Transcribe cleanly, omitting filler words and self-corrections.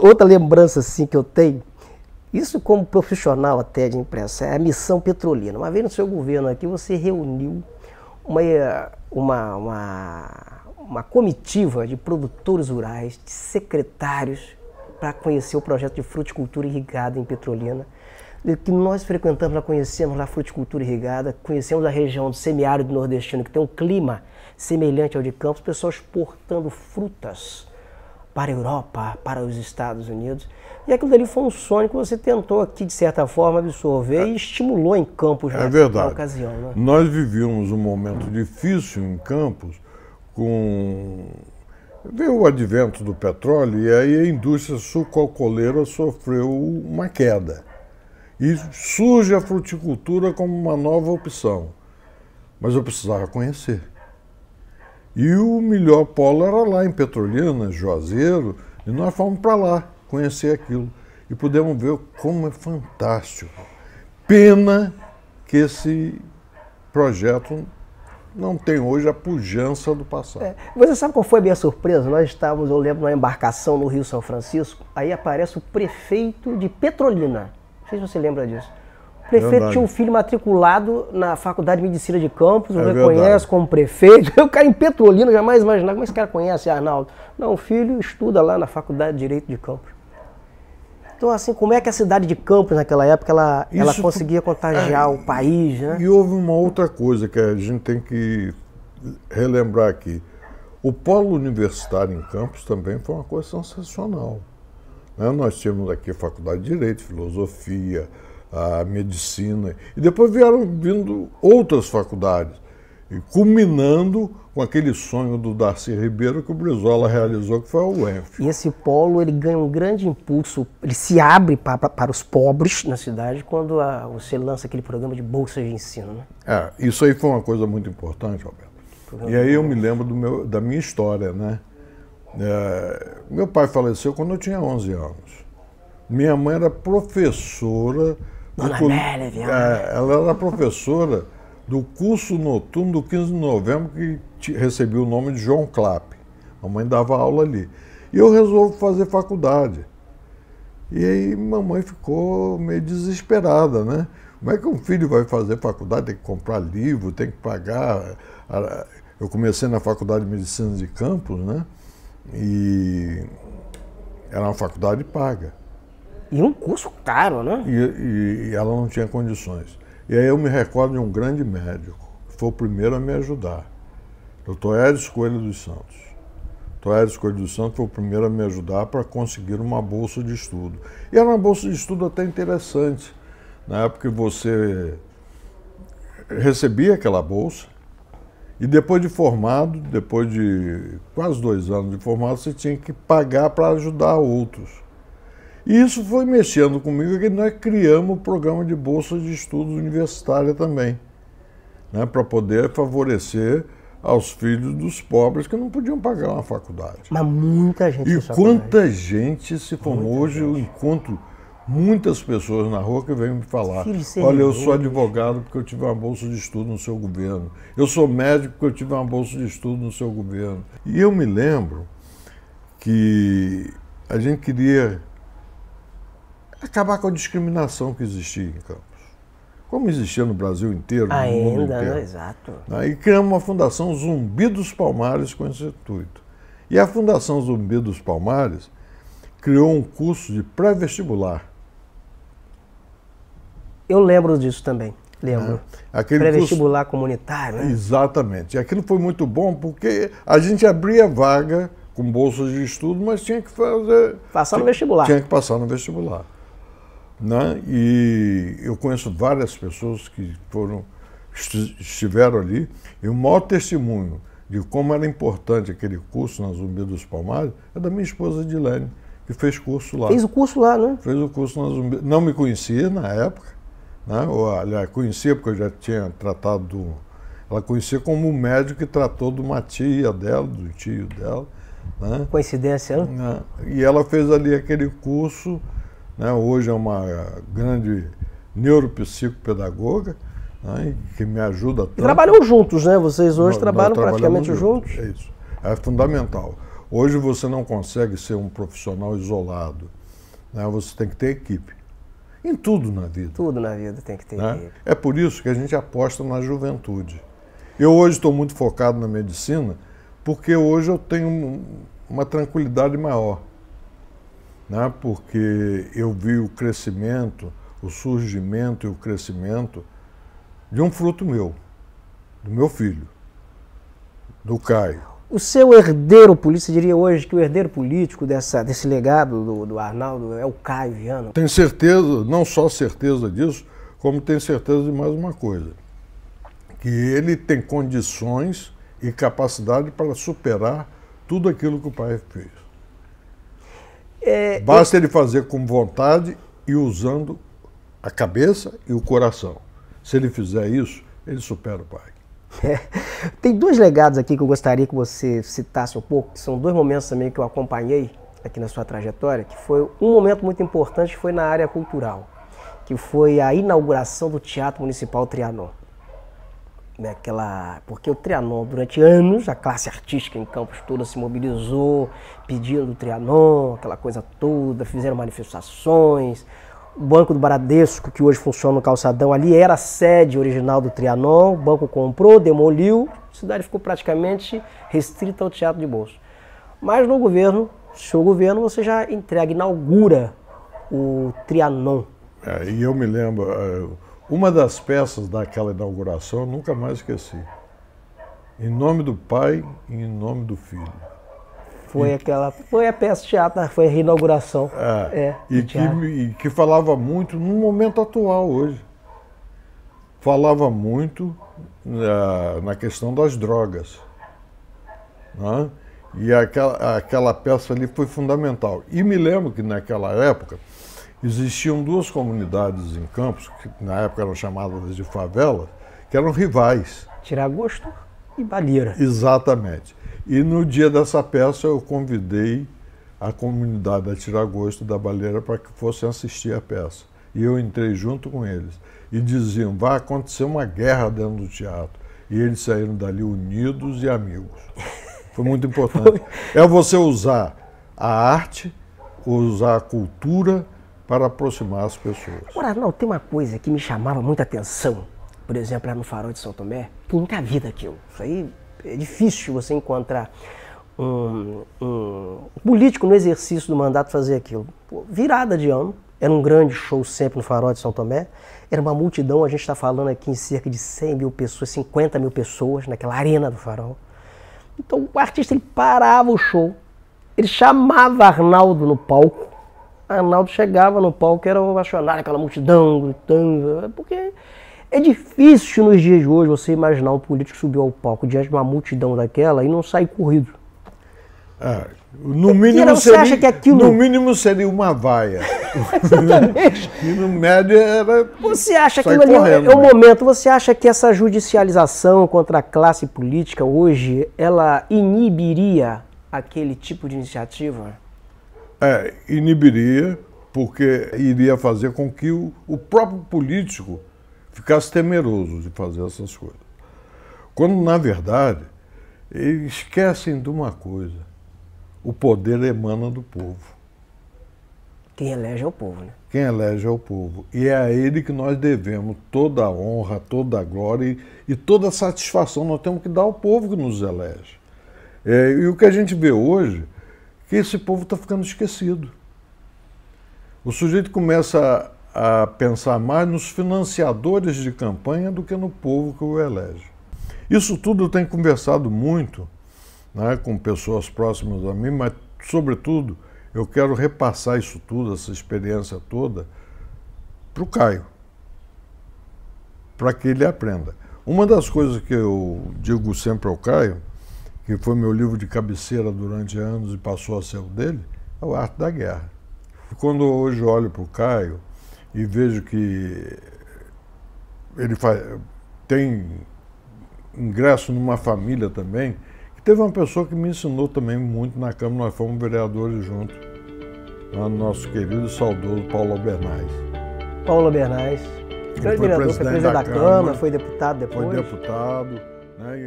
Outra lembrança assim que eu tenho, isso como profissional até de imprensa, é a Missão Petrolina. Uma vez no seu governo aqui, você reuniu uma comitiva de produtores rurais, de secretários, para conhecer o projeto de fruticultura irrigada em Petrolina, que nós frequentamos, nós conhecemos lá a fruticultura irrigada, conhecemos a região do semiárido nordestino, que tem um clima semelhante ao de Campos, pessoas exportando frutas para a Europa, para os Estados Unidos. E aquilo dali foi um sonho que você tentou aqui, de certa forma, absorver e estimulou em Campos na ocasião. Né? Nós vivíamos um momento difícil em Campos, veio o advento do petróleo e aí a indústria sucroalcooleira sofreu uma queda. E surge a fruticultura como uma nova opção. Mas eu precisava conhecer. E o melhor polo era lá em Petrolina, Juazeiro, e nós fomos para lá conhecer aquilo. E pudemos ver como é fantástico. Pena que esse projeto não tem hoje a pujança do passado. Você sabe qual foi a minha surpresa? Nós estávamos, eu lembro, numa embarcação no Rio São Francisco, aí aparece o prefeito de Petrolina. Não sei se você lembra disso. O prefeito tinha um filho matriculado na Faculdade de Medicina de Campos, o reconhece como prefeito. O cara em Petrolina, eu jamais imaginava como esse cara conhece Arnaldo. Não, o filho estuda lá na Faculdade de Direito de Campos. Então, assim, como é que a cidade de Campos, naquela época, ela conseguia contagiar o país, né? E houve uma outra coisa que a gente tem que relembrar aqui. O polo universitário em Campos também foi uma coisa sensacional. Nós tínhamos aqui a Faculdade de Direito, Filosofia, a Medicina, e depois vieram vindo outras faculdades, culminando com aquele sonho do Darcy Ribeiro que o Brizola realizou, que foi o UENF. E esse polo ele ganha um grande impulso, ele se abre para os pobres na cidade quando você lança aquele programa de bolsas de ensino. Né? Isso aí foi uma coisa muito importante, Alberto. E aí eu me lembro da minha história, né? Meu pai faleceu quando eu tinha 11 anos. Minha mãe era professora... Dona Amélia, ela era professora do curso noturno do 15 de novembro, que recebia o nome de João Clapp. A mãe dava aula ali. E eu resolvi fazer faculdade. E aí mamãe ficou meio desesperada, né? Como é que um filho vai fazer faculdade? Tem que comprar livro, tem que pagar. Eu comecei na Faculdade de Medicina de Campos, né? E era uma faculdade paga. E um curso caro, né? E ela não tinha condições. E aí eu me recordo de um grande médico, que foi o primeiro a me ajudar, Dr. Edson Coelho dos Santos. Dr. Edson Coelho dos Santos foi o primeiro a me ajudar para conseguir uma bolsa de estudo. E era uma bolsa de estudo até interessante, na época que você recebia aquela bolsa, e depois de formado, depois de quase 2 anos de formado, você tinha que pagar para ajudar outros. E isso foi mexendo comigo, que nós criamos o programa de bolsa de estudos universitária também, né, para poder favorecer aos filhos dos pobres que não podiam pagar uma faculdade. Mas muita gente... E quanta gente se formou. Hoje eu encontro muitas pessoas na rua que vêm me falar: olha, eu sou advogado porque eu tive uma bolsa de estudo no seu governo. Eu sou médico porque eu tive uma bolsa de estudo no seu governo. E eu me lembro que a gente queria acabar com a discriminação que existia em Campos. Como existia no Brasil inteiro, no mundo inteiro. Exato. E criamos uma Fundação Zumbi dos Palmares com esse intuito. E a Fundação Zumbi dos Palmares criou um curso de pré-vestibular. Eu lembro disso também, lembro. Pré-vestibular comunitário. Né? Exatamente. E aquilo foi muito bom porque a gente abria vaga com bolsas de estudo, mas tinha que passar no vestibular. Tinha que passar no vestibular. Né? E eu conheço várias pessoas que estiveram ali, e o maior testemunho de como era importante aquele curso na Zumbi dos Palmares é da minha esposa Edilene, que fez curso lá. Fez o curso lá, né? Fez o curso na Zumbi. Não me conhecia na época, né? Aliás, conhecia porque eu já tinha tratado ela conhecia como o médico que tratou de uma tia dela, do tio dela. Né? Coincidência, né? E ela fez ali aquele curso, né? Hoje é uma grande neuropsicopedagoga, né? Que me ajuda tanto. E trabalham juntos, né? Vocês hoje trabalham praticamente juntos. É isso, é fundamental. Hoje você não consegue ser um profissional isolado, né? Você tem que ter equipe. Em tudo na vida. Tudo na vida tem que ter Né? equipe. É por isso que a gente aposta na juventude. Eu hoje estou muito focado na medicina, porque hoje eu tenho uma tranquilidade maior. Né? Porque eu vi o crescimento, o surgimento e o crescimento de um fruto meu, do meu filho, do Caio. O seu herdeiro político, você diria hoje que o herdeiro político desse legado do Arnaldo é o Caio Viana? Tenho certeza, não só certeza disso, como tenho certeza de mais uma coisa, que ele tem condições e capacidade para superar tudo aquilo que o pai fez. Basta ele fazer com vontade e usando a cabeça e o coração. Se ele fizer isso, ele supera o pai. Tem dois legados aqui que eu gostaria que você citasse um pouco, que são dois momentos também que eu acompanhei aqui na sua trajetória, que foi um momento muito importante, foi na área cultural, que foi a inauguração do Teatro Municipal Trianon. Porque o Trianon, durante anos, a classe artística em Campos toda se mobilizou, pedindo o Trianon, aquela coisa toda, fizeram manifestações. O Banco do Bradesco, que hoje funciona no Calçadão, ali era a sede original do Trianon, o banco comprou, demoliu, a cidade ficou praticamente restrita ao teatro de bolso. Mas no governo, seu governo, você já inaugura o Trianon. E eu me lembro, uma das peças daquela inauguração eu nunca mais esqueci. Em nome do pai e em nome do filho. Foi a peça de teatro, foi a reinauguração. E que falava muito no momento atual hoje. Falava muito na questão das drogas. Né? E aquela peça ali foi fundamental. E me lembro que naquela época existiam duas comunidades em Campos, que na época eram chamadas de favelas, que eram rivais. Tiragosto e Balheira. Exatamente. E no dia dessa peça eu convidei a comunidade da Tiragosto e da Balheira para que fossem assistir a peça. E eu entrei junto com eles. E diziam, vai acontecer uma guerra dentro do teatro. E eles saíram dali unidos e amigos. Foi muito importante. É você usar a arte, usar a cultura para aproximar as pessoas. Agora, não, tem uma coisa que me chamava muita atenção, por exemplo, lá no Farol de São Tomé, que eu nunca vi daquilo. Isso aí é difícil você encontrar um político no exercício do mandato fazer aquilo. Virada de ano, era um grande show sempre no Farol de São Tomé, era uma multidão, a gente está falando aqui em cerca de 100 mil pessoas, 50 mil pessoas naquela arena do Farol. Então o artista ele parava o show, ele chamava Arnaldo no palco, Arnaldo chegava no palco, era ovacionado, aquela multidão gritando, porque é difícil nos dias de hoje você imaginar um político subir ao palco diante de uma multidão daquela e não sair corrido. No mínimo seria uma vaia. Exatamente. E no médio era. Você acha que aquilo ali é o momento? Você acha que essa judicialização contra a classe política hoje ela inibiria aquele tipo de iniciativa? Inibiria, porque iria fazer com que o próprio político ficasse temeroso de fazer essas coisas. Quando, na verdade, eles esquecem de uma coisa: o poder emana do povo. Quem elege é o povo, né? Quem elege é o povo. E é a ele que nós devemos toda a honra, toda a glória e toda a satisfação. Nós temos que dar ao povo que nos elege. E o que a gente vê hoje, que esse povo está ficando esquecido. O sujeito começa a pensar mais nos financiadores de campanha do que no povo que o elege. Isso tudo eu tenho conversado muito, né, com pessoas próximas a mim, mas, sobretudo, eu quero repassar isso tudo, essa experiência toda, para o Caio, para que ele aprenda. Uma das coisas que eu digo sempre ao Caio, que foi meu livro de cabeceira durante anos e passou a ser o dele, é o Arte da Guerra. E quando hoje olho para o Caio e vejo que ele tem ingresso numa família também, que teve uma pessoa que me ensinou também muito na Câmara, nós fomos vereadores juntos, nosso querido e saudoso Paulo Albernaz. Paulo Albernaz, grande vereador, foi presidente da Câmara, foi deputado depois. Foi deputado, né?